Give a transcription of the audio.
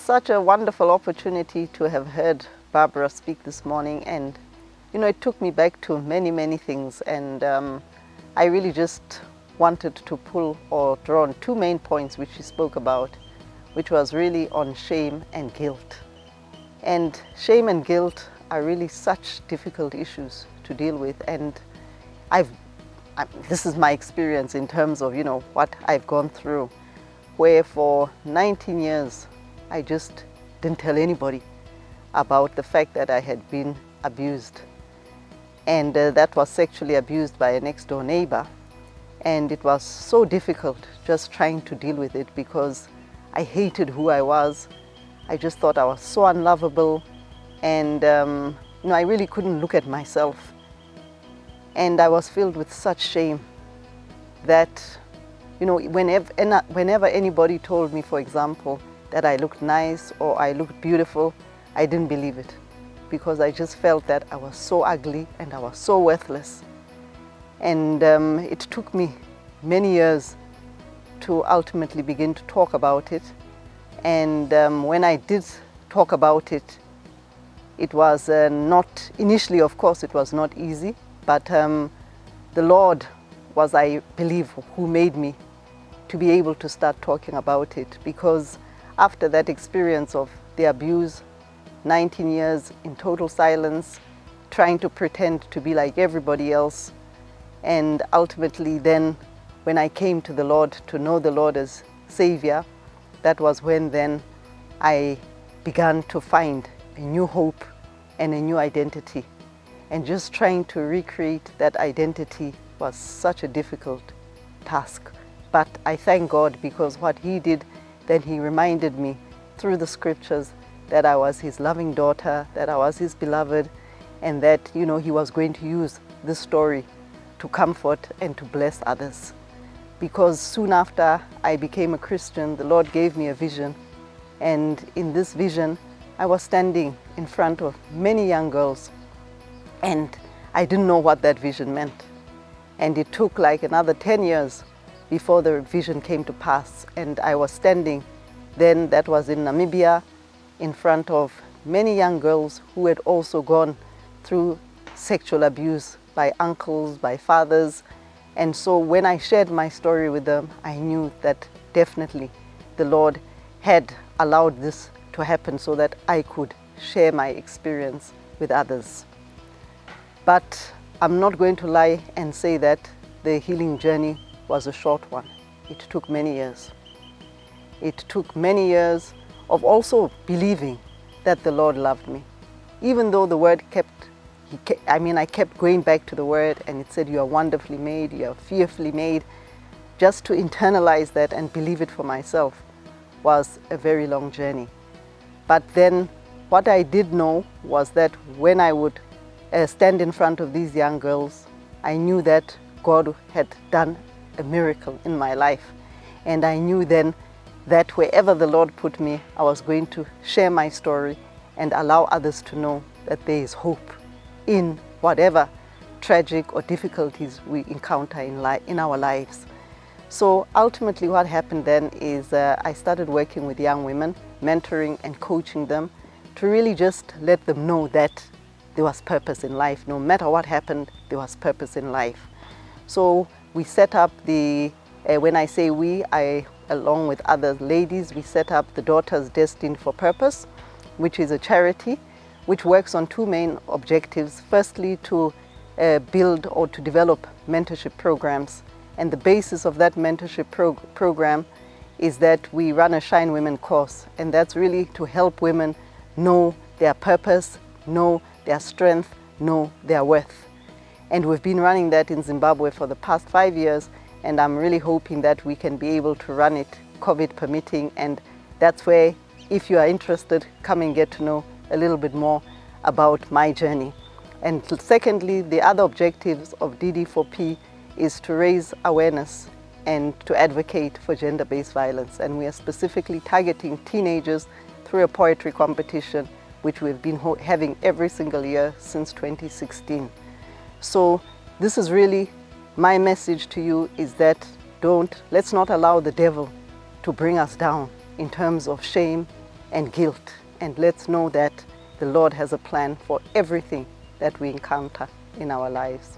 such a wonderful opportunity to have heard Barbara speak this morning, and it took me back to many, many things, and I really just wanted to pull or draw on two main points which she spoke about, which was really on shame and guilt. And shame and guilt are really such difficult issues to deal with, and this is my experience in terms of what I've gone through, where for 19 years I just didn't tell anybody about the fact that I had been abused, and that was sexually abused by a next door neighbor. And it was so difficult just trying to deal with it, because I hated who I was. I just thought I was so unlovable, and I really couldn't look at myself. And I was filled with such shame that, whenever anybody told me, for example, that I looked nice or I looked beautiful, I didn't believe it, because I just felt that I was so ugly and I was so worthless. And it took me many years to ultimately begin to talk about it. And when I did talk about it, it was not, initially of course it was not easy, but the Lord was, I believe, who made me to be able to start talking about it. Because after that experience of the abuse, 19 years in total silence, trying to pretend to be like everybody else, and ultimately then when I came to the Lord, to know the Lord as Savior, that was when then I began to find a new hope and a new identity. And just trying to recreate that identity was such a difficult task. But I thank God, because what He did, then He reminded me through the scriptures that I was His loving daughter, that I was His beloved, and that He was going to use this story to comfort and to bless others. Because soon after I became a Christian, the Lord gave me a vision, and in this vision I was standing in front of many young girls, and I didn't know what that vision meant. And it took like another 10 years before the vision came to pass, and I was standing then, that was in Namibia, in front of many young girls who had also gone through sexual abuse by uncles, by fathers. And so when I shared my story with them, I knew that definitely the Lord had allowed this to happen so that I could share my experience with others. But I'm not going to lie and say that the healing journey was a short one. It took many years. It took many years of also believing that the Lord loved me. Even though the word I kept going back to the word, and it said, you are wonderfully made, you are fearfully made. Just to internalize that and believe it for myself was a very long journey. But then what I did know was that when I would stand in front of these young girls, I knew that God had done a miracle in my life. And I knew then that wherever the Lord put me, I was going to share my story and allow others to know that there is hope in whatever tragic or difficulties we encounter in our lives. So ultimately what happened then is I started working with young women, mentoring and coaching them to really just let them know that there was purpose in life. No matter what happened, there was purpose in life. So we set up when I say we, I along with other ladies, we set up the Daughters Destined for Purpose, which is a charity which works on two main objectives. Firstly, to build or to develop mentorship programs. And the basis of that mentorship program is that we run a Shine Women course. And that's really to help women know their purpose, know their strength, know their worth. And we've been running that in Zimbabwe for the past 5 years. And I'm really hoping that we can be able to run it, COVID permitting. And that's where, if you are interested, come and get to know a little bit more about my journey. And secondly, the other objectives of DD4P is to raise awareness and to advocate for gender-based violence. And we are specifically targeting teenagers through a poetry competition, which we've been having every single year since 2016. So this is really my message to you, is that let's not allow the devil to bring us down in terms of shame, and guilt. And let's know that the Lord has a plan for everything that we encounter in our lives.